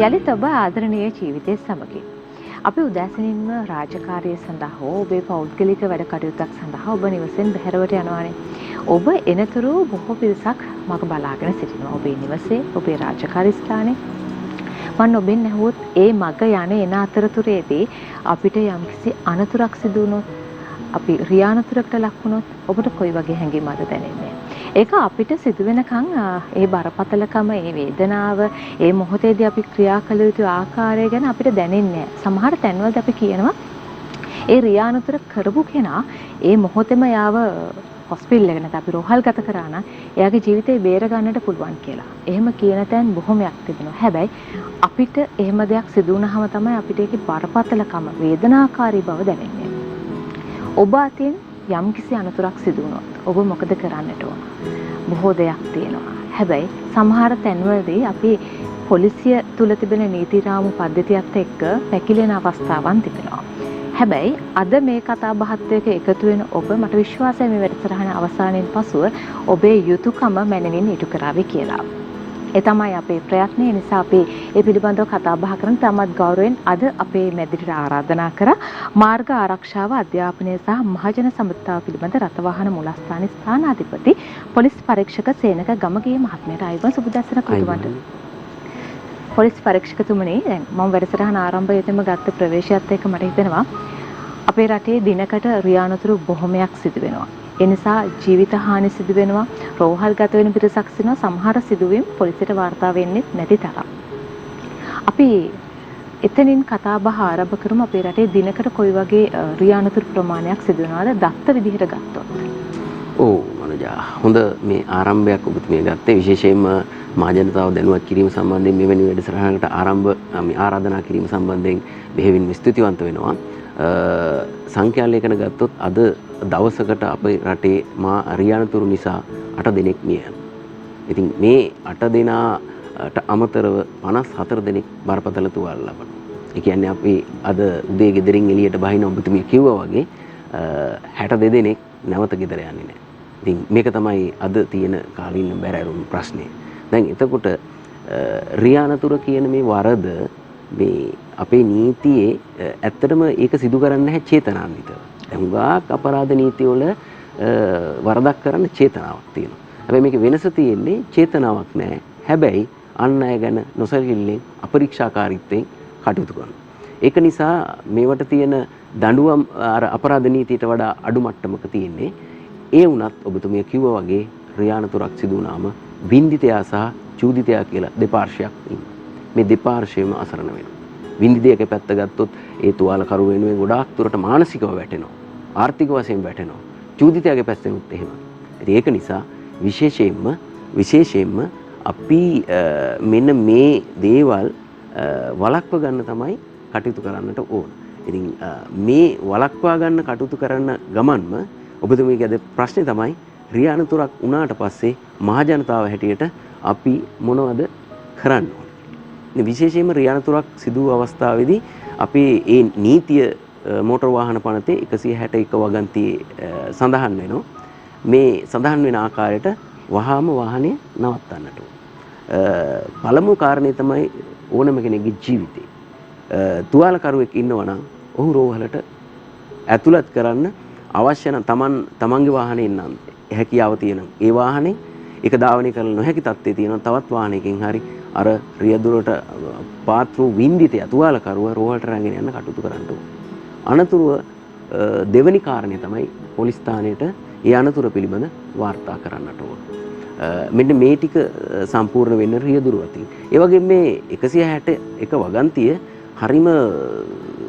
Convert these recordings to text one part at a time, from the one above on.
යලිත් ඔබ ආදරණීය ජීවිතයේ සමගින් අපි උදෑසනින්ම රාජකාරිය සඳහා හෝ ඔබේ පෞද්ගලික වැඩ කටයුත්තක් සඳහා ඔබ නිවසෙන් බැහැරවට යනවානේ. ඔබ එනතුරු බොහෝ පිරිසක් මග බලාගෙන සිටිනවා. ඔබේ නිවසේ, ඔබේ රාජකාරී ස්ථානයේ. මම ඔබෙන් ඇහුවොත් ඒ මග යන එන අතරතුරේදී අපිට යම්කිසි අනතුරක් සිදු වුණොත්, අපි රියානතුරකට ලක් වුණොත් ඔබට කොයි වගේ හැඟීමක්ද දැනෙන්නේ? ඒක අපිට සිදුවෙනකන් ඒ බරපතලකම, ඒ වේදනාව, ඒ මොහොතේදී අපි ක්‍රියා කළ යුතු ආකාරය ගැන අපිට දැනෙන්නේ නැහැ. සමහර තැන්වලදී අපි කියනවා ඒ රියානතුර කරපු කෙනා ඒ මොහොතේම යාව හොස්පිටල් එකට අපි රෝහල්ගත කරා නම් එයාගේ ජීවිතේ බේර ගන්නට පුළුවන් කියලා. එහෙම කියන තැන් බොහොමයක් තිබෙනවා. හැබැයි අපිට එහෙම දෙයක් සිදු වුණාම තමයි අපිට ඒකේ බරපතලකම, වේදනාකාරී බව දැනෙන්නේ. ඔබ අතින් යම්කිසි අනතුරක් සිදු වුණොත් ඔබ මොකද කරන්නට ඕන? බොහෝ දෙයක් තියෙනවා. හැබැයි සමහර තැන්වලදී අපි පොලිසිය තුල තිබෙන නීති රාමු පද්ධතියත් එක්ක පැකිලෙන අවස්ථාවන් තිබෙනවා. හැබැයි අද මේ කතා බහත් එක්ක එකතු වෙන ඔබ මට විශ්වාසයි මේ වැඩසටහන අවසානයෙන් පසුව ඔබේ යුතුයකම මැනවින් ඉටු කරાવી කියලා. ඒ තමයි අපේ ප්‍රයත්නය. නිසා අපි ඒ පිළිබඳව කතා බහ කරන තමත් ගෞරවයෙන් අද අපේ මැදිරියට ආරාධනා කරා මාර්ග ආරක්ෂාව, අධ්‍යාපනය සහ මහජන සම්බන්ධතාව පිළිබඳ රථවාහන මූලස්ථානයේ ස්ථානාධිපති පොලිස් පරීක්ෂක සේනක ගමගේ මහත්මයාට ආයුබෝවන් සුබ දැසන කුතුමන්ට. පොලිස් පරීක්ෂකතුමනි, දැන් මම වැඩසටහන ආරම්භයේදීම ගත්ත ප්‍රවේශයත් එක්ක මට හිතෙනවා අපේ රටේ දිනකට රියානතුරු බොහොමයක් සිදු වෙනවා. ඒ නිසා ජීවිත හානි සිදු වෙනවා, රෝහල්ගත වෙන පිරිසක් සිටිනවා, සමහර සිදුවීම් පොලිසියට වාර්තා වෙන්නේ නැති තරම්. අපි එතනින් කතා බහ ආරම්භ කරමු. අපේ රටේ දිනකට කොයි වගේ රියානතුරු ප්‍රමාණයක් සිදු වෙනවද දත්ත විදිහට ගත්තොත්? ඔව් මනෝජා, හොඳ මේ ආරම්භයක් ඔබතුමිය ගත්තේ. විශේෂයෙන්ම මහජනතාව දැනුවත් කිරීම සම්බන්ධයෙන් මෙවැනි වැඩසටහනකට ආරාධනා කිරීම සම්බන්ධයෙන් බෙහෙවින්ම ස්තුතිවන්ත වෙනවා. සංඛ්‍යාලයකන ගත්තොත් අද දවසකට අපේ රටේ රියානතුරු නිසා 8 දෙනෙක් මිය යනවා. ඉතින් මේ 8 දෙනාට අමතරව 54 දෙනෙක් බරපතල තුවාල ලබනවා. ඒ කියන්නේ අපි අද උදේ ගෙදරින් එළියට බහින ඔබතුමිය කිව්වා වගේ 62 දෙනෙක් නැවත ගෙදර යන්නේ නැහැ. ඉතින් මේක තමයි අද තියෙන කාලින බැරෑරුම් ප්‍රශ්නේ. දැන් එතකොට රියානතුර කියන මේ වරද මේ අපේ නීතියේ ඇත්තටම ඒක සිදු කරන්නේ නැහැ චේතනාන්විතව. දැන් හුඟක් අපරාධ නීතිවල වරදක් කරන්න චේතනාවක් තියෙනවා. හැබැයි මේකේ වෙනස තියෙන්නේ චේතනාවක් නැහැ. හැබැයි අන් අය ගැන නොසැලකිල්ලෙන් අපරීක්ෂාකාරීත්වයෙන් කටයුතු කරනවා. ඒක නිසා මේවට තියෙන දඬුවම් අර අපරාධ නීතියට වඩා අඩු මට්ටමක තියෙන්නේ. ඒ වුණත් ඔබතුමිය කිව්වා වගේ රියානතුරක් සිදු වුණාම වින්දිතයා සහ චූදිතයා කියලා දෙපාර්ශ්වයක් ඉන්නවා. මේ දෙපාර්ශ්වයම අසරණ වෙනවා. වින්දිතයාගේ පැත්ත ගත්තොත් ඒ තුවාලකරු වෙනුවෙන් ගොඩාක් දුරට මානසිකව වැටෙනවා. ආර්ථික වශයෙන් වැටෙනවා. චූදිතයාගේ පැත්තෙනුත් එහෙමයි. ඉතින් ඒක නිසා විශේෂයෙන්ම අපි මෙන්න මේ දේවල් වළක්ව ගන්න තමයි කටයුතු කරන්නට ඕන. ඉතින් මේ වළක්වා ගන්න කටයුතු කරන ගමන්ම ඔබතුමීගේ ප්‍රශ්නේ තමයි රියානතුරක් වුණාට පස්සේ මහජනතාව හැටියට අපි මොනවද කරන්න ඕනේ? විශේෂයෙන්ම රියානතුරක් සිදු වූ අවස්ථාවේදී අපි ඒ නීතිය මෝටර් වාහන පනතේ 161 වගන්තියේ සඳහන් වෙනවා. මේ සඳහන් වෙන ආකාරයට වහාම වාහනය නවත්තන්නට ඕන. පළමු කාරණේ තමයි ඕනම කෙනෙකුගේ ජීවිතේ තුවාලකරුවෙක් ඉන්නවා නම් ඔහු රෝහලට ඇතුළත් කරන්න අවශ්‍ය නම් තමන්ගේ වාහනේ නම් හැකියාව තියෙනවා. ඒ වාහනේ ඒක ධාවනය කරන්න නොහැකි තත්ත්වයේ තියෙනවා. තවත් වාහනයකින් හරි අර රියදුරට පාත්‍ර වින්දිතය තුවාලකරුව රෝහලට රැගෙන යන්න කටයුතු කරන්න ඕන. අනතුරුව දෙවැනි කාරණේ තමයි පොලිස් ස්ථානයට ඒ අනතුර පිළිබඳ වාර්තා කරන්නට ඕන. මෙන්න මේ ටික සම්පූර්ණ වෙන්න රියදුර අතින්. ඒ වගේම මේ 161 වගන්තිය හරිම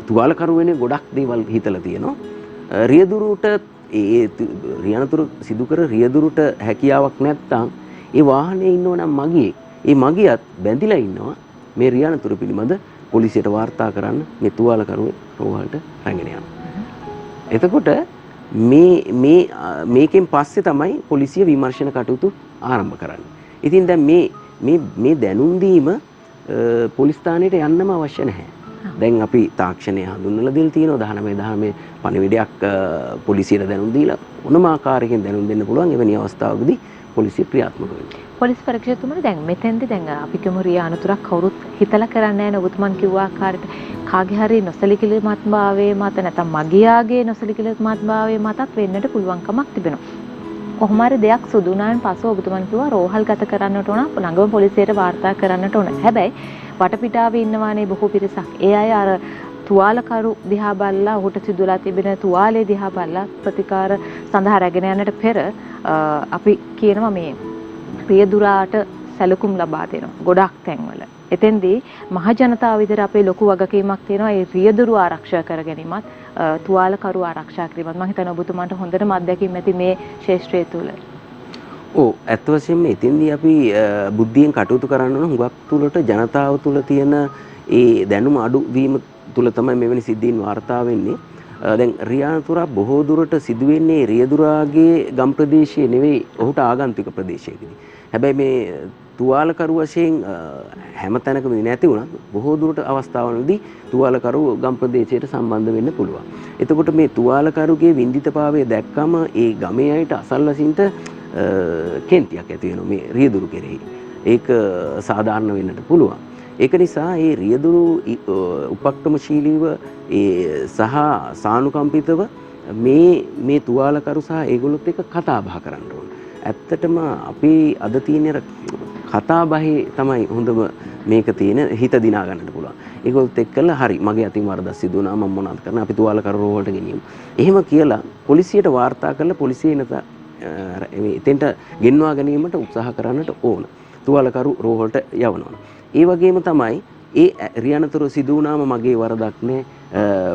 තුවාලකරු වෙන්නේ ගොඩක් දේවල් හිතලා තියෙනවා. රියදුරට ඒ රියානතුරු සිදු කර රියදුරට හැකියාවක් නැත්නම් ඒ වාහනේ ඉන්නවනම් ඒ මගියත් බැඳිලා ඉන්නවා මේ රියානතුරු පිළිබඳ පොලිසියට වාර්තා කරන්න මේ තුවාලකරුව රෝහලට රැගෙන යනවා. එතකොට මේකෙන් පස්සේ තමයි පොලිසිය විමර්ශන කටයුතු ආරම්භ කරන්නේ. ඉතින් දැන් මේ දැනුම් දීම පොලිස් ස්ථානයට යන්නම අවශ්‍ය නැහැ. දැන් අපි තාක්ෂණය හඳුන්වලා දෙල් තියෙනවා 19 පණිවිඩයක් පොලිසියට දැනුම් දීලා මොනම ආකාරයකින් දැනුම් දෙන්න පුළුවන්. එවැනි අවස්ථාවකදී පොලිසිය ක්‍රියාත්මක වෙන්නේ. පොලිස් පරීක්ෂකතුමනි දැන් මෙතෙන්දී දැන් අපි කියමු රිය අනතුරක් කවුරුත් හිතලා කරන්නේ නැහැ නේ ඔබතුමන් කිව්ව ආකාරයට කාගේ හරි නොසලිකිලිමත්භාවයේ මත නැත්නම් මගියාගේ නොසලිකිලිමත්භාවයේ මතත් වෙන්නට පුළුවන්කමක් තිබෙනවා. කොහොම හරි දෙයක් සුදු වුණාන් පස්සේ ඔබතුමන් කිව්වා රෝහල් ගත කරන්නට ඕන ළඟම පොලිසියට වාර්තා කරන්නට ඕන. හැබැයි වටපිටාවේ ඉන්නවානේ බොහෝ පිරිසක්. ඒ අය අර තුවාලකරු දිහා බලලා ඔහුට සිදුවලා තිබෙන තුවාලේ දිහා බලලා ප්‍රතිකාර සඳහා රැගෙන යන්නට පෙර අපි කියනවා මේ රියදුරාට සැලකුම් ලබා දෙනවා. ගොඩක් තැන්වල. එතෙන්දී මහ ජනතාව විතර අපේ ලොකු වගකීමක් තියෙනවා ඒ රියදුරු ආරක්ෂා කර ගැනීමත් තුවාලකරු ආරක්ෂා කිරීමත්. මම හිතනවා ඔබතුමාට හොඳටම අත්දැකීම් ඇති මේ ක්ෂේත්‍රය තුල. ඔව් ඇත්ත වශයෙන්ම එතෙන්දී අපි බුද්ධියෙන් කටයුතු කරන්න ඕන හුඟක් තුලට ජනතාව තුල තියෙන ඒ දැනුම අඩු වීම තුල තමයි මෙවැනි සිද්ධීන් වාර්තා වෙන්නේ. දැන් රියානතුරා බොහෝ දුරට සිදුවෙන්නේ රියදුරාගේ ගම් ප්‍රදේශයේ නෙවෙයි ඔහුට ආගන්තුක ප්‍රදේශයකදී. හැබැයි මේ තුවාලකරු වශයෙන් හැම තැනකම නැති වුණත් බොහෝ දුරට අවස්ථාවලදී තුවාලකරු ගම් ප්‍රදේශයට සම්බන්ධ වෙන්න පුළුවන්. එතකොට මේ තුවාලකරුගේ වින්දිතභාවය දැක්කම ඒ ගමේ අයට අසල්වසින්ට කේන්තියක් ඇති වෙනවා මේ රියදුරු කෙරෙහි. ඒක සාධාරණ වෙන්නට පුළුවන්. ඒක නිසා මේ රියදුරු උපක්‍රමශීලීව සහ සානුකම්පිතව මේ තුවාලකරු සහ ඒගොල්ලොත් එක්ක කතා බහ කරන්න ඕන. ඇත්තටම අපි අද තියෙන කතා බහේ තමයි හොඳම මේක තියෙන හිත දිනා ගන්නට පුළුවන්. ඒගොල්ලොත් එක්කලා හරි මගේ අතින් වරදක් සිදු වුණා මම මොනවද කරන්නේ අපි තුවාලකරු රෝහලට ගෙනියමු. එහෙම කියලා පොලිසියට වාර්තා කරලා පොලිසිය එතෙන්ට ගෙන්වා ගැනීමට උත්සාහ කරන්නට ඕන. තුවාලකරු රෝහලට යවනවා. ඒ වගේම තමයි ඒ රියනතුරු සිදු වුණාම මගේ වරදක් නෑ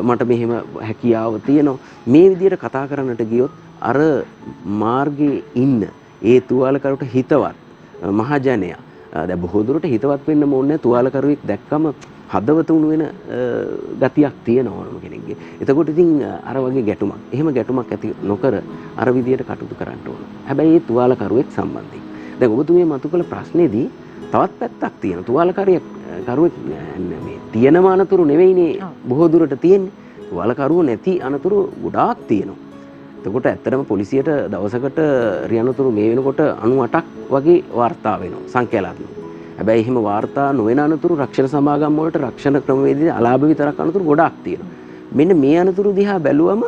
මට මෙහෙම හැකියාව තියෙනවා මේ විදිහට කතා කරන්නට ගියොත් අර මාර්ගයේ ඉන්න ඒ තුවාලකරුට හිතවත් මහජනයා දැන් බොහෝ දුරට හිතවත් වෙන්න ඕනේ තුවාලකරුවෙක් දැක්කම හදවත උණු වෙන ගතියක් තියෙනවා ඕනම කෙනෙක්ගේ. එතකොට ඉතින් අර වගේ ගැටුමක්. එහෙම ගැටුමක් ඇති නොකර අර විදිහට කටයුතු කරන්න ඕන. හැබැයි ඒ තුවාලකරුවෙක් සම්බන්ධයෙන්. දැන් ඔබතුමිය මතු කළ ප්‍රශ්නේදී තවත් පැත්තක් තියෙනවා. තුවාලකරුවෙක් මේ තියෙන අනතුරු නෙවෙයිනේ බොහෝ දුරට තියෙන්නේ. තුවාලකරුව නැති අනතුරු ගොඩාක් තියෙනවා. එතකොට ඇත්තටම පොලිසියට දවසකට රියනතුරු මේ වෙනකොට 98ක් වගේ වාර්තා වෙනවා සංඛ්‍යාලාත්මක. හැබැයි එහෙම වාර්තා නොවන අනතුරු රක්ෂණ සමාගම් වලට රක්ෂණ ක්‍රමවේදයේ අලාභ විතරක් අනතුරු ගොඩාක් තියෙනවා. මෙන්න මේ අනතුරු දිහා බැලුවම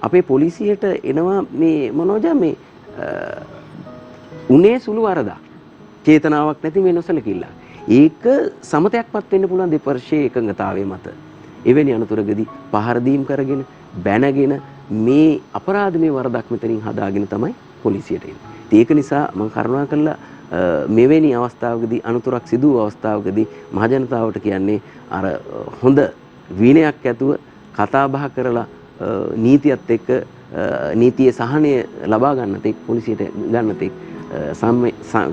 අපේ පොලිසියට එනවා මේ මොනවද මේ උනේ සුළු වරදක්. චේතනාවක් නැති මේ නොසලකිල්ල. ඒක සමතයක්පත් වෙන්න පුළුවන් දෙපර්ෂයේ එකඟතාවය මත. එවැනි අනතුරකදී පහර දීම් කරගෙන බැනගෙන මේ අපරාධමය වරදක් මෙතනින් හදාගෙන තමයි පොලිසියට එන්නේ. ඒක නිසා මම කරුණාකරලා මෙවැනි අවස්ථාවකදී අනතුරක් සිදු වූ අවස්ථාවකදී මහජනතාවට කියන්නේ අර හොඳ විනයක් ඇතුව කතා බහ කරලා නීතියත් එක්ක නීතියේ සහනය ලබා ගන්නට එක් පොලිසියට ගන්නට එක්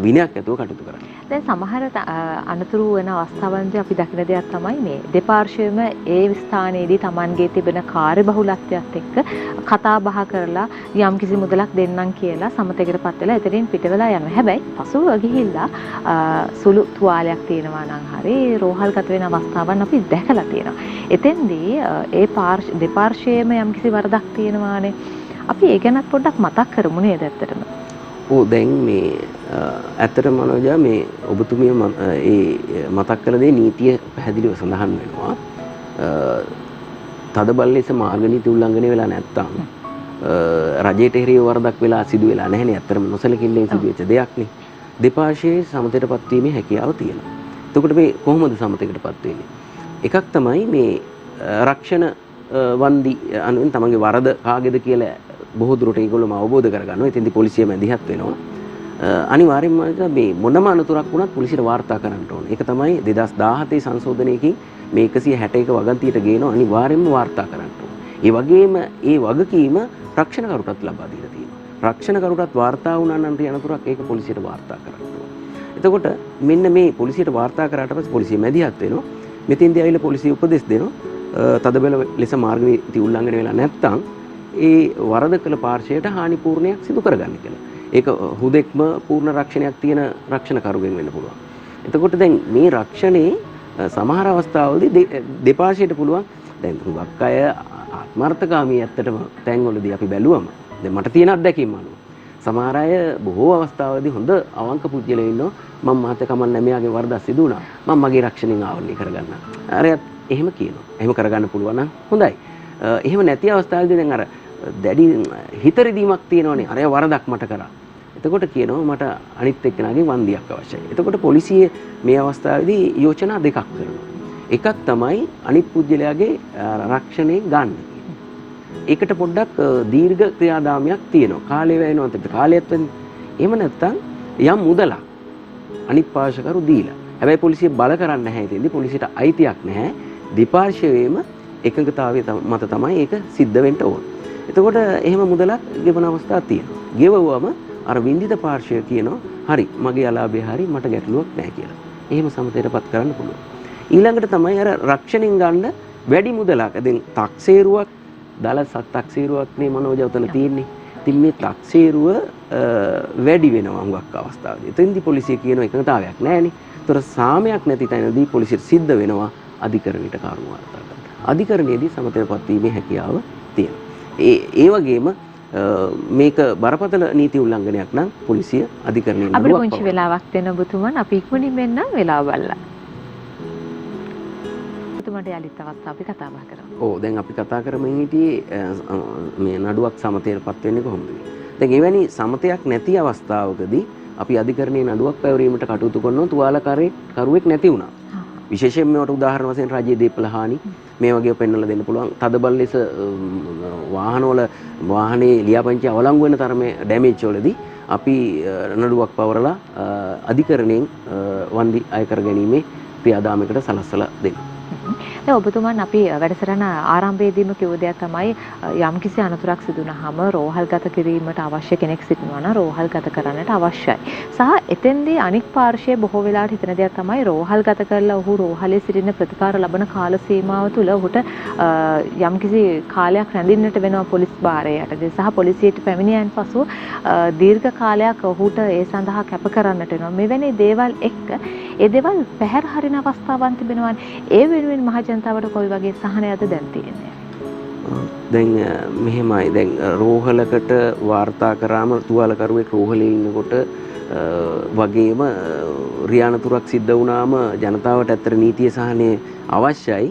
විනයක් ඇතුව කටයුතු කරන්න. දැන් සමහර අනතුරු වෙන අවස්ථාවන්දී අපි දකින දෙයක් තමයි මේ දෙපාර්ශ්වයම ඒ ස්ථානයේදී Tamanගේ තිබෙන කාර්යබහුලත්වයත් එක්ක කතා බහ කරලා යම්කිසි මුදලක් දෙන්නම් කියලා සමතේකටපත් වෙලා එතනින් පිට වෙලා යනවා. හැබැයි පසුව ගිහිල්ලා සුළු තුවාලයක් තියෙනවා නම් හරි රෝහල්ගත වෙන අවස්ථාවන් අපි දැකලා තියෙනවා. එතෙන්දී ඒ දෙපාර්ශ්වයේම යම්කිසි වරදක් තියෙනවානේ. අපි ඒ ගැනත් පොඩ්ඩක් මතක් කරමු නේද ඇත්තටම. දැන් මේ ඇත්තටම මනෝජා මේ ඔබතුමිය ඒ මතක් කළ දේ නීතිය පැහැදිලිව සඳහන් වෙනවා. තදබල ලෙස මාර්ග නීති උල්ලංඝනය වෙලා නැත්තම් රජයට එරෙහිව වරදක් වෙලා සිදු වෙලා නැහැනේ. ඇත්තටම නොසලකිල්ලෙන් සිදුවෙච්ච දෙයක්නේ. දෙපාර්ශ්වයේ සමතයටපත් වීමේ හැකියාව තියෙනවා. එතකොට මේ කොහොමද සමතයකටපත් වෙන්නේ? එකක් තමයි මේ රක්ෂණ වන්දි අනුවෙන් තමන්ගේ වරද කාගේද කියලා බොහෝ දුරට ඒගොල්ලෝම අවබෝධ කරගන්නවා. ඉතින්දී පොලිසිය මැදිහත් වෙනවා. අනිවාර්යයෙන්ම මේ මොනම අනතුරක් වුණත් පොලිසියට වාර්තා කරන්න ඕනේ. ඒක තමයි 2017 සංශෝධනයකින් මේ 161 වගන්තියට ගේනවා අනිවාර්යයෙන්ම වාර්තා කරන්න ඕනේ. ඒ වගේම ඒ වගකීම රක්ෂණකරුටත් ලබා දීලා තියෙනවා. රක්ෂණකරුටත් වාර්තා වුණා නම් අනතුරක් ඒක පොලිසියට වාර්තා කරන්න ඕනේ. එතකොට මෙන්න මේ පොලිසියට වාර්තා කරාට පස්සේ පොලිසිය මැදිහත් වෙනවා. මෙතෙන්දී ආවිල්ලා පොලිසිය උපදෙස් දෙනවා. තදබල ලෙස මාර්ග නීති උල්ලංඝනය වෙලා නැත්නම් ඒ වරද කළ පාර්ශ්වයට හානිපූර්ණයක් සිදු කරගන්න කියලා. ඒක හුදෙක්ම පූර්ණ රක්ෂණයක් තියෙන රක්ෂණකරුගෙන් වෙන්න පුළුවන්. එතකොට දැන් මේ රක්ෂණේ සමහර අවස්ථාවලදී දෙපාර්ශ්වයට පුළුවන් දැන් හුඟක් අය ආත්මార్థකාමී ඇත්තටම තැන්වලදී අපි බැලුවම දැන් මට තියෙන අත්දැකීම් අනුව සමහර අය බොහෝ අවස්ථාවලදී හොඳ අවංක පුද්ගලයෝ ඉන්නවා මම මහත්තයා කමන්නේ මෙයාගේ වරදක් සිදු වුණා මම මගේ රක්ෂණයෙන් ආවරණය කරගන්න. අරයත් එහෙම කියනවා. එහෙම කරගන්න පුළුවන් නම් හොඳයි. එහෙම නැති අවස්ථාවලදී දැන් අර දැඩි හිතරිදීමක් තියෙනවනේ. අරය වරදක් මට කරා. එතකොට කියනවා මට අනිත් එක්කෙනාගේ වන්දියක් අවශ්‍යයි. එතකොට පොලිසිය මේ අවස්ථාවේදී යෝජනා දෙකක් කරනවා. එකක් තමයි අනිත් පුද්ගලයාගේ රක්ෂණය ගන්න. ඒකට පොඩ්ඩක් දීර්ඝ ක්‍රියාදාමයක් තියෙනවා. කාලය වැයෙනවා අතට කාලයත් වෙන්නේ. එහෙම නැත්නම් යම් මුදලක් අනිත් පාර්ශවකරු දීලා. හැබැයි පොලිසිය බල කරන්නේ නැහැ ඉතින්දී පොලිසියට අයිතියක් නැහැ. දෙපාර්ශවයේම එකඟතාවය මත තමයි ඒක සිද්ධ වෙන්න ඕන. එතකොට එහෙම මුදලක් ගෙවන අවස්ථා තියෙනවා. ගෙවුවම අර වින්දිත පාර්ශවය කියනවා හරි මගේ අලාභය හරි මට ගැටලුවක් නැහැ කියලා. එහෙම සමතේටපත් කරන්න පුළුවන්. ඊළඟට තමයි අර රක්ෂණෙන් ගන්න වැඩි මුදලක්. දැන් 탁සේරුවක් දල සත්탁සේරුවක් නේ මනෝජ උතන තියෙන්නේ. ඉතින් මේ 탁සේරුව වැඩි වෙනවා හුඟක් අවස්ථාවලදී. එතෙන්දී පොලිසිය කියන එකඟතාවයක් නැහැනේ. ඒතර සාමයක් නැති තැනදී පොලිසියට සිද්ධ වෙනවා අධිකරණයට කරුණු වාර්තා කරන්න. අධිකරණයේදී සමතේටපත් වීමේ හැකියාව තියෙනවා. ඒ වගේම මේක බරපතල නීති උල්ලංඝනයක් නම් පොලිසිය අධිකරණයෙන් අපිට පුංචි වෙලාවක් දෙන්න ඔබතුමන් අපි ඉක්මනින් මෙන්න වෙලාව බලලා. ඔබතුමන්ට යාලිත් අවස්ථාව අපි කතා බහ කරමු. ඔව් දැන් අපි කතා කරමින් හිටියේ මේ නඩුවක් සමතේටපත් වෙන්නේ කොහොමද කියලා. දැන් එවැනි සමතයක් නැති අවස්ථාවකදී අපි අධිකරණයේ නඩුවක් පැවරීමට කටයුතු කරනවා තුවාලකරුවෙක් නැති වුණා. විශේෂයෙන් මේවට උදාහරණ වශයෙන් රජයේ දීපල හානි මේ වගේ පෙන්වලා දෙන්න පුළුවන්. තදබල ලෙස වාහනේ ලියාපදිංචි අවලංගු වෙන තරමේ ඩැමේජ් වලදී අපි නඩුවක් පවරලා අධිකරණයෙන් වන්දි අය කර ගැනීමේ ක්‍රියාදාමයකට සලස්සලා දෙන්න. දැන් ඔබතුමන් අපි වැඩසටහන ආරම්භයේදීම කිව්ව දෙයක් තමයි යම්කිසි අනතුරක් සිදු වුනහම රෝහල්ගත කිරීමට අවශ්‍ය කෙනෙක් සිටිනවා නම් රෝහල්ගත කරන්නට අවශ්‍යයි. සහ එතෙන්දී අනික් පාර්ශ්වයේ බොහෝ වෙලාවට හිතන දෙයක් තමයි රෝහල්ගත කරලා ඔහු රෝහලේ සිටින ප්‍රතිකාර ලබන කාල සීමාව තුළ ඔහුට යම්කිසි කාලයක් රැඳෙන්නට වෙනවා පොලිස් භාරය යටතේ සහ පොලිසියට පැමිණියන් පසු දීර්ඝ කාලයක් ඔහුට ඒ සඳහා කැප කරන්නට වෙනවා. මෙවැනි දේවල් එක්ක ඒ දේවල් පැහැර හරින අවස්ථාවන් තිබෙනවානේ. ඒ වෙනුවෙන් මහ ජනතාවට කොයි වගේ සහනයක්ද දැන් තියෙන්නේ? දැන් මෙහෙමයි. දැන් රෝහලකට වාර්තා කරාම තුවාලකරුවෙක් රෝහලේ ඉන්නකොට වගේම රියානතුරක් සිද්ධ වුණාම ජනතාවට ඇත්තට නීතිය සහනය අවශ්‍යයි.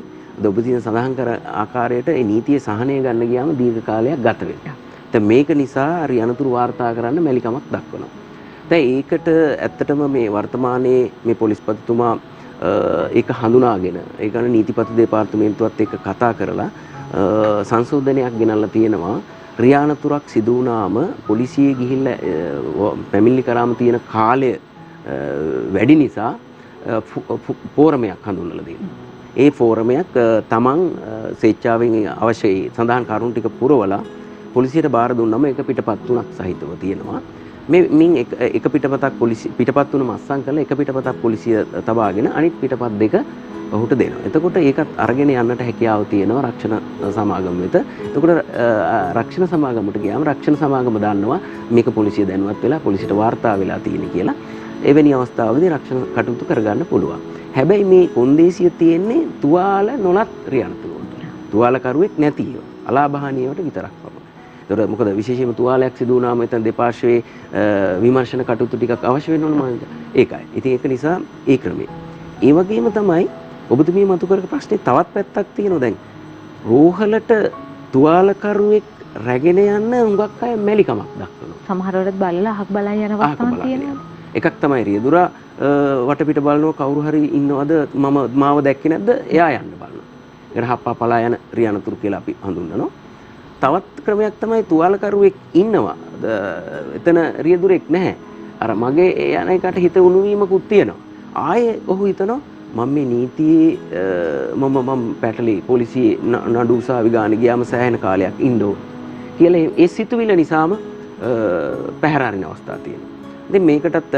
ඔබතුමා සඳහන් කර ආකාරයට ඒ නීතිය සහනය ගන්න ගියාම දීර්ඝ කාලයක් ගත වෙනවා. දැන් මේක නිසා රියානතුරු වාර්තා කරන්න මැලිකමක් දක්වනවා. දැන් ඒකට ඇත්තටම මේ වර්තමානයේ මේ පොලිස්පතිතුමා ඒක හඳුනාගෙන ඒ කියන්නේ නීතිපති දෙපාර්තමේන්තුවත් එක්ක කතා කරලා සංශෝධනයක් ගෙනල්ලා තියෙනවා. රියානතුරක් සිදු වුණාම පොලිසියේ ගිහිල්ලා පැමිණිලි කරාම තියෙන කාලය වැඩි නිසා ෆෝරමයක් හඳුන්වලා දෙනවා. ඒ ෆෝරමයක් තමන් ස්වේච්ඡාවෙන් අවශ්‍ය සඳහන් කරුණු ටික පුරවලා පොලිසියට බාර දුන්නම ඒක පිටපත් තුනක් සහිතව තියෙනවා. මින් එක පිටපතක් පිටපත් තුනම අස්සම් කරලා එක පිටපතක් පොලිසිය තබාගෙන අනිත් පිටපත් දෙක ඔහුට දෙනවා. එතකොට ඒකත් අරගෙන යන්නට හැකියාව තියෙනවා රක්ෂණ සමාගම වෙත. එතකොට රක්ෂණ සමාගමට ගියාම රක්ෂණ සමාගම දන්නවා මේක පොලිසිය දැනුවත් වෙලා පොලිසියට වාර්තා වෙලා තියෙන කියලා. එවැනි අවස්ථාවකදී රක්ෂණ කටයුතු කරගන්න පුළුවන්. හැබැයි මේ කොන්දේසිය තියෙන්නේ තුවාල නොලත් රියානතුරුවට. තුවාලකරුවෙක් නැතිව අලාභහානියට විතරක් පමණයි. ඒතර මොකද විශේෂයෙන්ම තුවාලයක් සිදු වුණාම එතන දෙපාර්ශ්වයේ විමර්ශන කටයුතු ටිකක් අවශ්‍ය වෙන්න ඕන මම ඒකයි. ඉතින් ඒක නිසා ඒ ක්‍රමය. ඒ වගේම තමයි ඔබතුමිය මතු කරපු ප්‍රශ්නේ තවත් පැත්තක් තියෙනවා. දැන් රෝහලට තුවාලකරුවෙක් රැගෙන යන්න හුඟක් අය මැලිකමක් දක්වනවා. සමහර වෙලාවට බලලා අහක් බලන් යන අවස්ථාවක් තියෙනවා. එකක් තමයි රියදුරා වටපිට බලනවා කවුරු හරි ඉන්නවද මාව දැක්කේ නැද්ද එයා යන්න බලනවා. ඒකට හප්පා පලා යන රියානතුරු කියලා අපි හඳුන්වනවා. තවත් ක්‍රමයක් තමයි තුවාලකරුවෙක් ඉන්නවා. එතන රියදුරෙක් නැහැ. අර මගේ යන එකට හිත උණු වීමකුත් තියෙනවා. ආයේ ඔහු හිතනවා මම මේ නීතියේ මම පැටලි පොලිසියේ නඩු උසාවි ගාන ගියාම සෑහෙන කාලයක් ඉන්න ඕන කියලා ඒ සිතුවිල්ල නිසාම පැහැර අරින අවස්ථා තියෙනවා. ඉතින් මේකටත්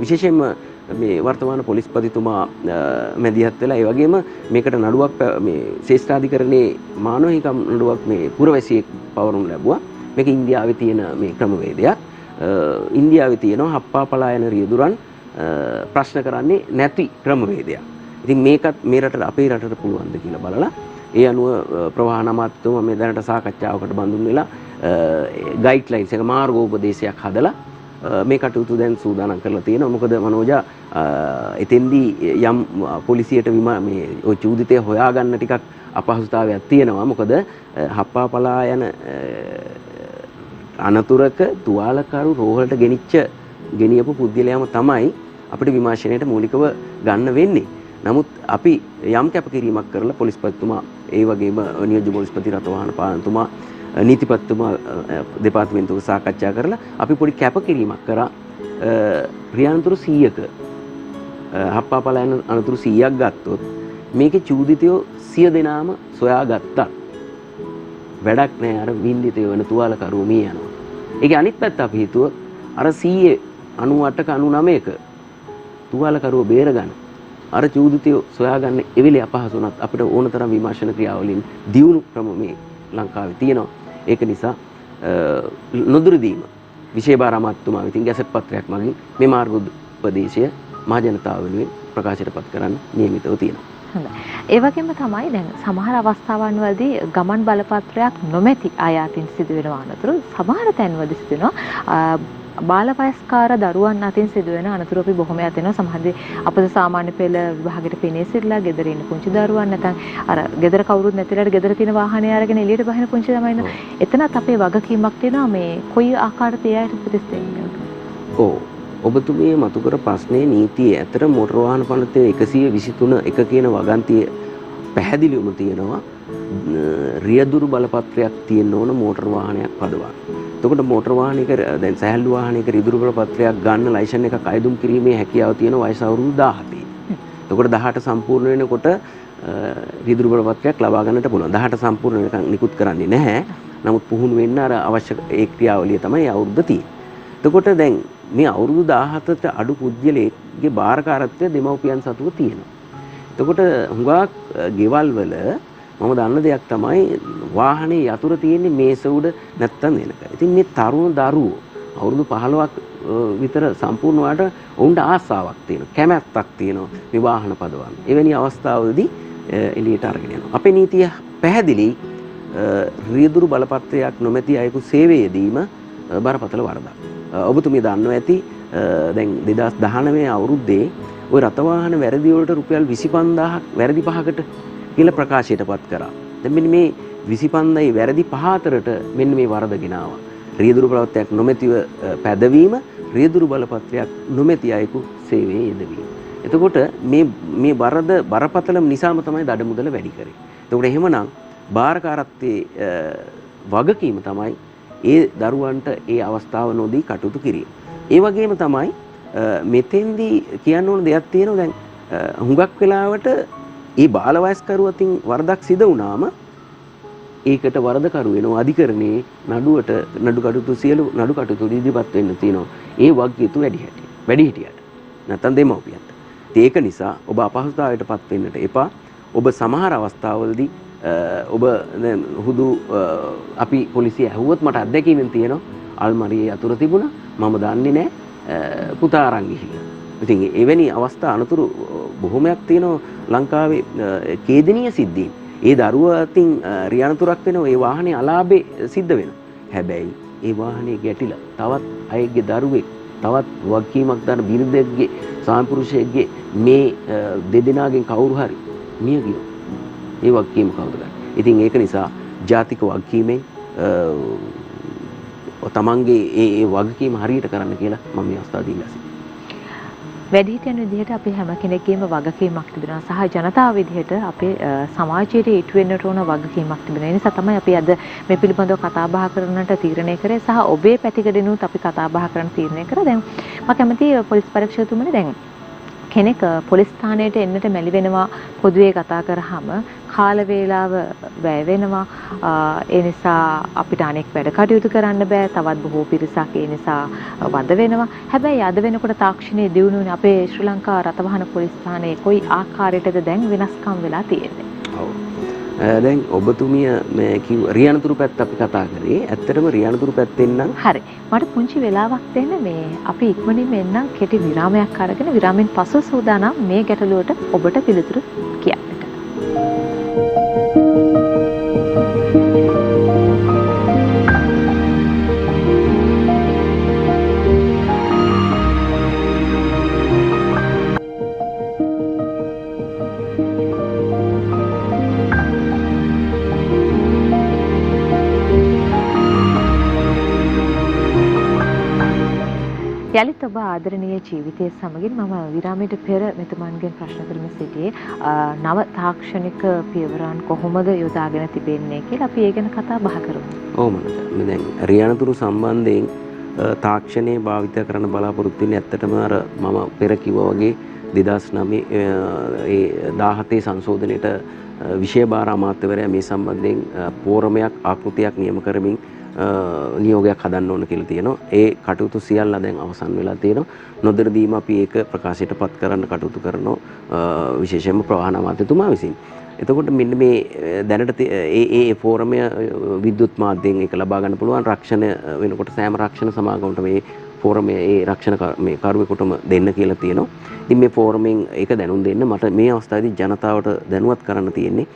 විශේෂයෙන්ම මේ වර්තමාන පොලිස්පතිතුමා මැදිහත් වෙලා ඒ වගේම මේකට නඩුවක් මේ ශ්‍රේෂ්ඨාධිකරණයේ මානව හිමිකම් නඩුවක් මේ පුරවැසියෙක් පවරනු ලැබුවා. මේක ඉන්දියාවේ තියෙන මේ ක්‍රමවේදයක්. ඉන්දියාවේ තියෙනවා හප්පා පලා යන රියදුරන් ප්‍රශ්න කරන්නේ නැති ක්‍රමවේදයක්. ඉතින් මේකත් මේ රටට අපේ රටට පුළුවන්ද කියලා බලලා ඒ අනුව ප්‍රවාහන අමාත්‍යතුමා මේ දැනට සාකච්ඡාවකට බඳුන් වෙලා ගයිඩ්ලයින්ස් එක මාර්ගෝපදේශයක් හදලා මේ කටයුතු දැන් සූදානම් කරලා තියෙනවා. මොකද මනෝජා එතෙන්දී යම් පොලිසියට මේ ওই චූදිතය හොයාගන්න ටිකක් අපහසුතාවයක් තියෙනවා. මොකද හප්පා පලා යන අනතුරක තුවාලකරු රෝහලට ගෙනියපු පුද්ගලයාම තමයි අපිට විමර්ශනයට මූලිකව ගන්න වෙන්නේ. නමුත් අපි යම් කැපකිරීමක් කරලා පොලිස්පතිතුමා ඒ වගේම නියෝජ්‍ය පොලිස්පති රතවාහන පාලනතුමා නීතිපතිතුමා දෙපාර්තමේන්තුව සාකච්ඡා කරලා අපි පොඩි කැපකිරීමක් කරා රියනතුරු 100ක හප්පා පලා යන අනතුරු 100ක් ගත්තොත් මේකේ චූදිතයෝ 100 දෙනාම සොයාගත්තා. වැඩක් නෑ අර වින්දිතය වෙන තුවාලකරුව මේ යනවා. ඒකේ අනිත් පැත්ත අපි හිතුවොත් අර 98ක 99ක තුවාලකරුව බේරගන්න අර චූදිතය සොයාගන්න එවිලේ අපහසු වුණත් අපිට ඕනතරම් විමර්ශන ක්‍රියාවලින් දියුණු ක්‍රම මේ ලංකාවේ තියෙනවා. ඒක නිසා නොදුරදීම විශේෂ බාර අමාත්‍යතුමා විසින් ගැසට් පත්‍රයක් මගින් මේ මාර්ගෝපදේශය මහ ජනතාව වෙනුවෙන් ප්‍රකාශයටපත් කරන්න නියමිතව තියෙනවා. හොඳයි. ඒ වගේම තමයි දැන් සමහර අවස්ථාවන් වලදී ගමන් බලපත්‍රයක් නොමැති අය අතින් සිදුවෙන අනතුරු සමහර තැන්වලදී සිදුවෙනවා බාලවයස්කාර දරුවන් අතින් සිදුවෙන අනතුරු අපි බොහොමයක් දෙනවා. සමහරදී අපද සාමාන්‍ය පෙළ විභාගයට පෙනී සිටලා ගෙදර ඉන්න පුංචි දරුවන් නැත්නම් අර ගෙදර කවුරුත් නැතිලාට ගෙදර තියෙන වාහනේ අරගෙන එළියට බහින පුංචි ළමයි ඉන්න. එතනත් අපේ වගකීමක් තියෙනවා මේ කොයි ආකාරයට ඒ අයට උපදෙස් දෙන්නේ. ඔව්. ඔබතුමිය මතු කර ප්‍රශ්නේ නීතියේ ඇතර මොටර වාහන පනතේ 123 එක කියන වගන්තිය පැහැදිලිවම තියෙනවා. රියදුරු බලපත්‍රයක් තියෙන්න ඕන මොටර වාහනයක් පදවන්න. එතකොට මොටර වාහනයක දැන් සැහැල්ලු වාහනයක රියදුරු බලපත්‍රයක් ගන්න ලයිසන් එකක් අයදුම් කිරීමේ හැකියාව තියෙන වයස අවුරුදු 17. එතකොට 18 සම්පූර්ණ වෙනකොට රියදුරු බලපත්‍රයක් ලබා ගන්නට පුළුවන්. 18 සම්පූර්ණ වෙනකන් නිකුත් කරන්නේ නැහැ. නමුත් පුහුණු වෙන්න අර අවශ්‍ය ඒ ක්‍රියාවලිය තමයි අවුරුද්ද තියෙන්නේ. එතකොට දැන් මේ අවුරුදු 17ට අඩු පුද්ගලයෙක්ගේ බාරකාරත්වය දෙමව්පියන් සතුව තියෙනවා. එතකොට හුඟක් ගෙවල් වල මම දන්න දෙයක් තමයි වාහනේ යතුරු තියෙන්නේ මේස උඩ නැත්තම් එනක. ඉතින් මේ තරුණ දරුවෝ අවුරුදු 15ක් විතර සම්පූර්ණ වාට ඔවුන්ට ආසාවක් තියෙනවා, කැමැත්තක් තියෙනවා මේ වාහන පදවන්න. එවැනි අවස්ථාවලදී එළියට අරගෙන යනවා. අපේ නීතිය පැහැදිලි රියදුරු බලපත්‍රයක් නොමැති අයෙකු සේවයේදීම බරපතල වරදක්. ඔබතුමිය දන්නවා ඇති දැන් 2019 අවුරුද්දේ ওই රථවාහන වැරදි වලට රුපියල් 25000ක් වැරදි පහකට කියලා ප්‍රකාශයටපත් කරා. දැන් මෙන්න මේ 25000යි වැරදි පහ අතරට මෙන්න මේ වරද ගෙනාවා. රියදුරු බලපත්‍රයක් නොමැතිව පැදවීම, රියදුරු බලපත්‍රයක් නොමැති අයෙකු සේවයේ යෙදවීම. එතකොට මේ වරද බරපතලම නිසාම තමයි දඩ මුදල වැඩි කරේ. එතකොට එහෙමනම් බාරකාරත්වයේ වගකීම තමයි ඒ දරුවන්ට ඒ අවස්ථාව නොදී කටයුතු කිරීම. ඒ වගේම තමයි මෙතෙන්දී කියන්න ඕන දෙයක් තියෙනවා. දැන් හුඟක් වෙලාවට ඒ බාලවයස්කරු අතින් වරදක් සිදු වුණාම ඒකට වරදකරු වෙනවා අධිකරණයේ නඩු කටයුතු සියලු නඩු කටයුතු ඉදිරිපත් වෙන්න තියෙනවා. ඒ වගකීතු වැඩි හිටියට නැත්නම් දෙමව්පියන්ට. ඒක නිසා ඔබ අපහසුතාවයටපත් වෙන්නට එපා. ඔබ සමහර අවස්ථාවලදී ඔබ දැන් හුදු අපි පොලිසිය ඇහුවොත් මට අත්දැකීමෙන් තියෙනවා අල්මාරියේ යතුරු තිබුණා මම දන්නේ නැහැ පුතා අරන් ගිහිල්ලා. ඉතින් එවැනි අවස්ථා අනතුරු බොහොමයක් තියෙනවා ලංකාවේ ඛේදනීය සිද්ධීන්. ඒ දරුවා අතින් රියනතුරක් වෙනවා ඒ වාහනේ අලාභේ සිද්ධ වෙනවා. හැබැයි ඒ වාහනේ ගැටිලා තවත් අයෙක්ගේ දරුවෙක් තවත් වගකීමක් දාන බිරිඳෙක්ගේ සාම්පුරුෂයෙක්ගේ මේ දෙදෙනාගෙන් කවුරු හරි මිය ගියොත් ඒ වගකීම කවුද ගන්න? ඉතින් ඒක නිසා ජාතික වගකීමෙන් තමන්ගේ ඒ වගකීම හරියට කරන්න කියලා මම මේ අවස්ථාවදී ඉල්ලා සිටිනවා. වැඩිහිටියන් විදිහට අපි හැම කෙනෙක්ගේම වගකීමක් තිබෙනවා සහ ජනතාව විදිහට අපේ සමාජයට ඉටු වෙන්නට ඕන වගකීමක් තිබෙනවා. ඒ නිසා තමයි අපි අද මේ පිළිබඳව කතා බහ කරන්නට තීරණය කරේ සහ ඔබේ පැතිකඩෙනුත් අපි කතා බහ කරන්න තීරණය කරා. දැන් මම කැමතියි පොලිස් පරීක්ෂකතුමනි දැන් කෙනෙක් පොලිස් ස්ථානයට එන්නට මැලි වෙනවා පොදුවේ කතා කරාම කාල වේලාව වැය වෙනවා. ඒ නිසා අපිට අනෙක් වැඩ කටයුතු කරන්න බෑ. තවත් බොහෝ පිරිසක් ඒ නිසා වඳ වෙනවා. හැබැයි අද වෙනකොට තාක්ෂණයේ දියුණුවනේ අපේ ශ්‍රී ලංකා රථවාහන පොලිස් ස්ථානයේ කොයි ආකාරයටද දැන් වෙනස්කම් වෙලා තියෙන්නේ? ඔව්. දැන් ඔබතුමිය මේ කිව්ව රියනතුරු පැත්ත අපි කතා කරේ. ඇත්තටම රියනතුරු පැත්තෙන් නම් හරි. මට පුංචි වෙලාවක් දෙන්න මේ අපි ඉක්මනින්ම එන්නම් කෙටි විරාමයක් අරගෙන විරාමෙන් පසු සූදානම් මේ ගැටලුවට ඔබට පිළිතුරු කියන්නට. යලිත් ඔබ ආදරණීය ජීවිතයේ සමගින් මම විරාමයට පෙර මෙතුමන්ගෙන් ප්‍රශ්න කරමින් සිටියේ නව තාක්ෂණික පියවරන් කොහොමද යොදාගෙන තිබෙන්නේ කියලා අපි ඒ ගැන කතා බහ කරමු. ඔව් මම දැන් රියනතුරු සම්බන්ධයෙන් තාක්ෂණයේ භාවිත කරන්න බලාපොරොත්තු වෙන්නේ ඇත්තටම අර මම පෙර කිව්වා වගේ 2009 ඒ 17 සංශෝධනයේට විෂය භාර අමාත්‍යවරයා මේ සම්බන්ධයෙන් පෝරමයක් ආකෘතියක් නියම කරමින් නියෝගයක් හදන්න ඕන කියලා තියෙනවා. ඒ කටයුතු සියල්ල දැන් අවසන් වෙලා තියෙනවා. නොදැරදීම අපි ඒක ප්‍රකාශයටපත් කරන්න කටයුතු කරනවා විශේෂයෙන්ම ප්‍රවාහන අමාත්‍යතුමා විසින්. එතකොට මෙන්න මේ දැනට ඒ ෆෝරමය විද්‍යුත් මාධ්‍යයෙන් ඒක ලබා ගන්න පුළුවන්. රක්ෂණ වෙනකොට සෑම රක්ෂණ සමාගමකට මේ ෆෝරමය ඒ රක්ෂණ මේ කරුවෙකුටම දෙන්න කියලා තියෙනවා. ඉතින් මේ ෆෝරමෙන් ඒක දැනුම් දෙන්න මට මේ අවස්ථාවේදී ජනතාවට දැනුවත් කරන්න තියෙන්නේ.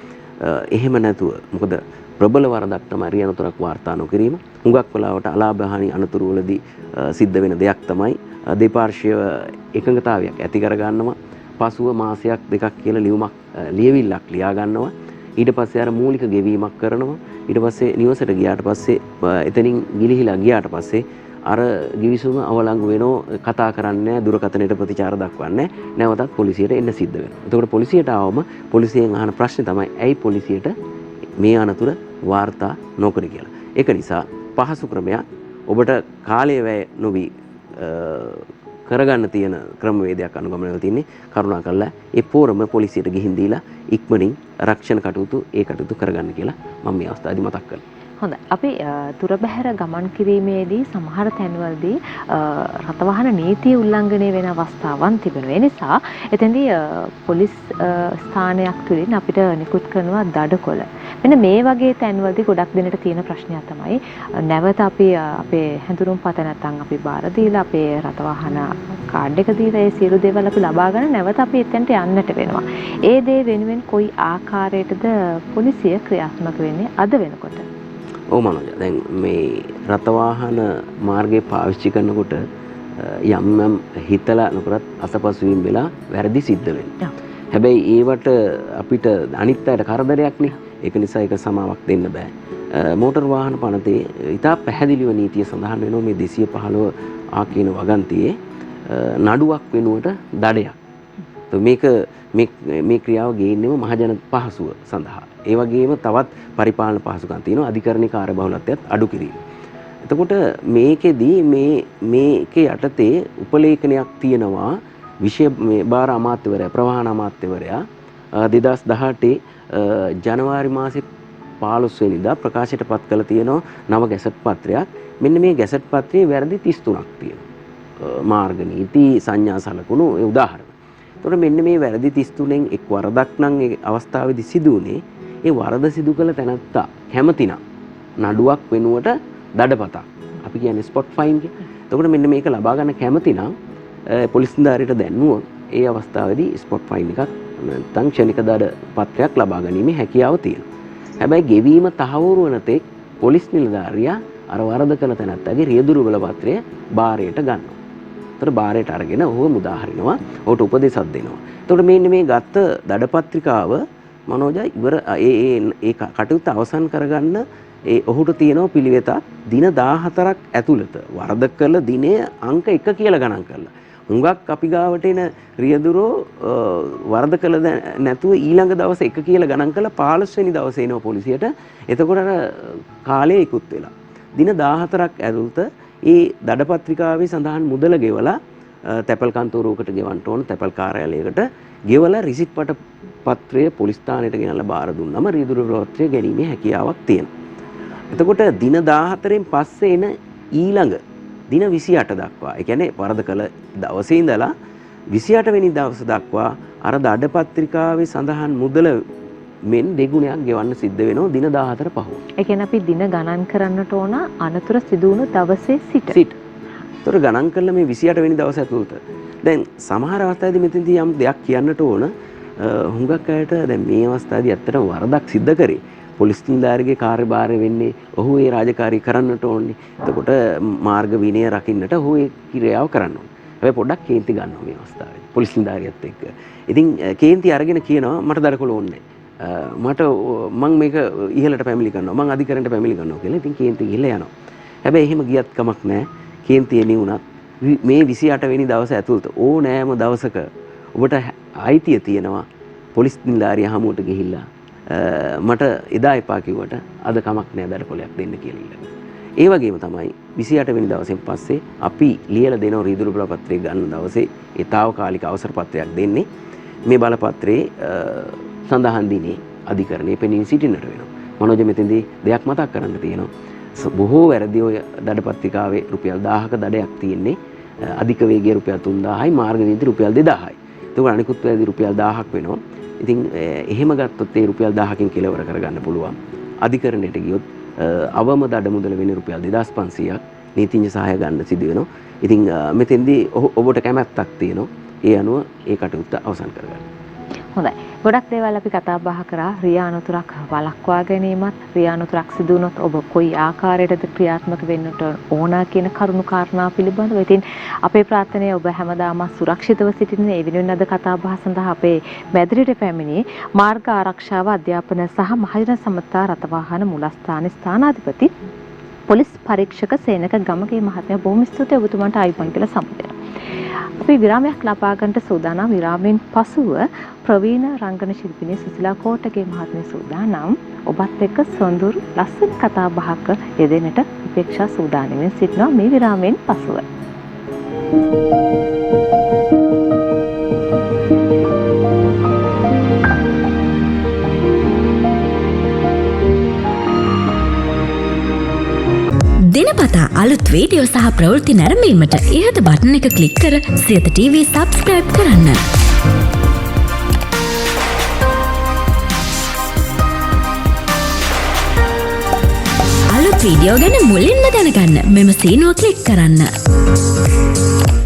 එහෙම නැතුව මොකද ප්‍රබල වරදක් තමයි රියනතුරක් වාර්තා නොකිරීම. හුඟක් වෙලාවට අලාභහානි අනතුරු වලදී සිද්ධ වෙන දෙයක් තමයි දෙපාර්ශ්වය එකඟතාවයක් ඇති කර ගන්නවා. පසුව මාසයක් දෙකක් කියලා ලියුමක් ලියවිල්ලක් ලියා ගන්නවා. ඊට පස්සේ අර මූලික ගෙවීමක් කරනවා. ඊට පස්සේ නිවසට ගියාට පස්සේ එතනින් ගිලිහිලා ගියාට පස්සේ අර ගිවිසුම අවලංගු වෙනෝ කතා කරන්නේ දුරකථනයට ප්‍රතිචාර දක්වන්නේ නැවතත් පොලිසියට එන්න සිද්ධ වෙනවා. එතකොට පොලිසියට ආවම පොලිසියෙන් අහන ප්‍රශ්නේ තමයි ඇයි පොලිසියට මේ අනතුර වාර්තා නොකර කියලා. ඒක නිසා පහසු ක්‍රමයක් ඔබට කාලය වැය නොවි කරගන්න තියෙන ක්‍රමවේදයක් අනුගමනය කරලා තින්නේ. කරුණාකරලා ඒ පෝරම පොලිසියට ගිහින් දීලා ඉක්මනින් රක්ෂණ කටයුතු ඒ කටයුතු කරගන්න කියලා මම මේ අවස්ථාවේදී මතක් කරනවා. හොඳයි. අපි දුර බැහැර ගමන් කිරීමේදී සමහර තැන්වලදී රථවාහන නීතිය උල්ලංඝනය වෙන අවස්ථාවන් තිබෙනවා. ඒ නිසා එතෙන්දී පොලිස් ස්ථානයක් තුලින් අපිට නිකුත් කරනවා දඩකොළ. මෙන්න මේ වගේ තැන්වලදී ගොඩක් දෙනෙට තියෙන ප්‍රශ්නයක් තමයි නැවත අපි අපේ හැඳුනුම්පත නැත්නම් අපි බාර දීලා අපේ රථවාහන කාඩ් එක දීලා ඒ සියලු දේවල් අපි ලබා ගන්න නැවත අපි එතෙන්ට යන්නට වෙනවා. ඒ දේ වෙනුවෙන් කොයි ආකාරයකටද පොලිසිය ක්‍රියාත්මක වෙන්නේ අද වෙනකොට? ඔව් මනෝජ. දැන් මේ රථවාහන මාර්ගය පාවිච්චි කරනකොට යම් හිතලා නොකරත් අසපසු වීම වෙලා වැරදි සිද්ධ වෙනවා. හැබැයි ඒවට අපිට අනිත් අයට කරදරයක් නේ. ඒක නිසා ඒක සමාවක් දෙන්න බෑ. මෝටර් වාහන පනතේ ඉතා පැහැදිලිව නීතිය සඳහන් වෙනවා මේ 215 ආ කියන වගන්තියේ නඩුවක් වෙනුවට දඩයක්. මේක මේ ක්‍රියාව ගේන්නේම මහජන පහසුව සඳහා. ඒ වගේම තවත් පරිපාලන පහසුකම් තියෙනවා අධිකරණික කාර්යබහුලත්වයත් අඩු කිරීම. එතකොට මේකෙදී මේකේ යටතේ උපලේඛනයක් තියෙනවා විෂය මේ බාර අමාත්‍යවරයා ප්‍රවාහන අමාත්‍යවරයා 2018 ජනවාරි මාසේ 15 වෙනිදා ප්‍රකාශයට පත් කළ තියෙනවා නව ගැසට් පත්‍රයක්. මෙන්න මේ ගැසට් පත්‍රයේ වැරදි 33ක් තියෙනවා. මාර්ග නීති සංඥා සලකුණු ඒ උදාහරණ. එතකොට මෙන්න මේ වැරදි 33න් එක් වරදක් නම් ඒ අවස්ථාවේදී සිදු වුණේ ඒ වරද සිදු කළ තැනත්තා කැමතිනම් නඩුවක් වෙනුවට දඩපතක්. අපි කියන්නේ ස්පොට් ෆයින් කියලා. එතකොට මෙන්න මේක ලබා ගන්න කැමතිනම් පොලිස් නිලධාරියට දැන්නුවොත් ඒ අවස්ථාවේදී ස්පොට් ෆයින් එකක් නැත්නම් ක්ෂණික දඩ පත්‍රයක් ලබා ගැනීමේ හැකියාව තියෙනවා. හැබැයි ගෙවීම තහවුරු වන තෙක් පොලිස් නිලධාරියා අර වරද කළ තැනත්තාගේ රියදුරු බලපත්‍රය බාරයට ගන්නවා. එතකොට බාරයට අරගෙන ඔහුව මුදා හරිනවා. ඔහුට උපදෙසක් දෙනවා. එතකොට මේ ගත්ත දඩපත්‍රිකාව මනෝජා ඉවර ඒ කටයුත්ත අවසන් කරගන්න ඔහුට තියෙනවා පිළිවෙතක් දින 14ක් ඇතුළත වරද කළ දිනය අංක 1 කියලා ගණන් කරලා. හුඟක් අපි ගාවට එන රියදුරෝ වරද කළ නැතුව ඊළඟ දවස් 1 කියලා ගණන් කරලා 15 වෙනි දවසේ එනවා පොලිසියට. එතකොට අර කාලය ඉක්ුත් වෙලා. දින 14ක් ඇතුළත ඒ දඩපත්‍රිකාවේ සඳහන් මුදල ගෙවලා තැපැල් කන්තෝරුවකට ගෙවන්න ඕන තැපැල් කාර්යාලයකට ගෙවලා රිසිට් පත්‍රය පොලිස් ස්ථානයට ගෙනල්ලා බාර දුන්නම රියදුරු පත්‍රය ගැනීමේ හැකියාවක් තියෙනවා. එතකොට දින 14න් පස්සේ එන ඊළඟ දින 28 දක්වා ඒ කියන්නේ වරද කළ දවසේ ඉඳලා 28 වෙනි දවස දක්වා අර දඩපත්‍රිකාවේ සඳහන් මුදල මෙන් දෙගුණයක් ගෙවන්න සිද්ධ වෙනවා දින 14 පහුව. ඒ කියන්නේ අපි දින ගණන් කරන්නට ඕන අනතුර සිදු වුණු දවසේ සිට. ඒතර ගණන් කළා මේ 28 වෙනි දවස ඇතුළත. දැන් සමහර අවස්ථාවේදී මෙතනදී යම් දෙයක් කියන්නට ඕන. හුඟක් අයට දැන් මේ අවස්ථාවේදී ඇත්තටම වරදක් සිද්ධ කරේ. පොලිස් නිලධාරිගේ කාර්යභාරය වෙන්නේ ඔහු ඒ රාජකාරී කරන්නට ඕනේ. එතකොට මාර්ග විනය රකින්නට ඔහු ඒ ක්‍රියාව කරන්න ඕනේ. හැබැයි පොඩ්ඩක් කේන්ති ගන්නවා මේ අවස්ථාවේදී. පොලිස් නිලධාරියත් එක්ක. ඉතින් කේන්ති අරගෙන කියනවා මට දඩකොළ ඕනේ මට මං මේක ඉහළට පැමිණි කරනවා මං අධිකරණයට පැමිණි කරනවා කියලා. ඉතින් කේන්ති ගිහලා යනවා. හැබැයි එහෙම ගියත් කමක් නැහැ. කේන්ති එනි වුණත් මේ 28 වෙනි දවස ඇතුළත ඕනෑම දවසක ඔබට අයිතිය තියෙනවා පොලිස් නිලධාරිය හමුවට ගිහිල්ලා මට එදා එපා කිව්වට අද කමක් නෑ දඩකොලයක් දෙන්න කියලා ඉල්ලනවා. ඒ වගේම තමයි 28 වෙනි දවසෙන් පස්සේ අපි ලියලා දෙන රීදුරු බලපත්‍රය ගන්න දවසේ ඒ తాවකාලික අවසර පත්‍රයක් දෙන්නේ. මේ බලපත්‍රයේ සඳහන් දිනේ අධිකරණයේ පෙනී සිටින්නට වෙනවා. මනෝජ මෙතෙන්දී දෙයක් මතක් කරන්න තියෙනවා. බොහෝ වැරදි ඔය දඩපත්‍රිකාවේ රුපියල් 1000ක දඩයක් තියෙන්නේ. අධික වේගය රුපියල් 3000යි මාර්ග නීති රුපියල් 2000යි. ඒක අනිකුත් වැරදි රුපියල් 1000ක් වෙනවා. ඉතින් එහෙම ගත්තොත් ඒ රුපියල් 1000කින් කෙලවර කරගන්න පුළුවන්. අධිකරණයට ගියොත් අවම දඩ මුදල වෙන රුපියල් 2500ක් නීතිඥ සහාය ගන්න සිදු වෙනවා. ඉතින් මෙතෙන්දී ඔබට කැමැත්තක් තියෙනවා. ඒ අනුව ඒ කටයුත්ත අවසන් කරගන්න. හොඳයි. ගොඩක් දේවල් අපි කතා බහ කරා. රියා අනතුරක් වළක්වා ගැනීමත්, රියා අනතුරක් සිදු වුණොත් ඔබ කොයි ආකාරයකටද ක්‍රියාත්මක වෙන්නට ඕන කියන කරුණු කාරණා පිළිබඳව. ඉතින් අපේ ප්‍රාර්ථනාව ඔබ හැමදාම සුරක්ෂිතව සිටින්න. ඒ වෙනුවෙන් අද කතා බහ සඳහා අපේ මැදිරියට පැමිණි මාර්ග ආරක්ෂාව අධ්‍යාපන සහ මහජන සමතා රථවාහන මූලස්ථානයේ ස්ථානාධිපති පොලිස් පරීක්ෂක සේනක ගමගේ මහත්මයා බොහොම ස්තුතියි ඔබතුමාට ආයිබන් කියලා සම්බන්ධ අපි විරාමයක් ලබා ගන්නට සූදානම්. විරාමයෙන් පසුව ප්‍රවීණ රංගන ශිල්පිනිය සුසිලා කෝටගේ මහත්මිය සූදානම් ඔබත් එක්ක සොඳුරු ලස්සන කතා බහක යෙදෙන්නට අපේක්ෂා සූදානම්ෙන් සිටිනවා මේ විරාමයෙන් පසුව. දිනපතා අලුත් වීඩියෝ සහ ප්‍රවෘත්ති නැරඹීමට ඉහත බටන් එක ක්ලික් කර සියත TV සබ්ස්ක්‍රයිබ් කරන්න. අලුත් වීඩියෝ ගැන මුලින්ම දැනගන්න මෙම සීනුව ක්ලික් කරන්න.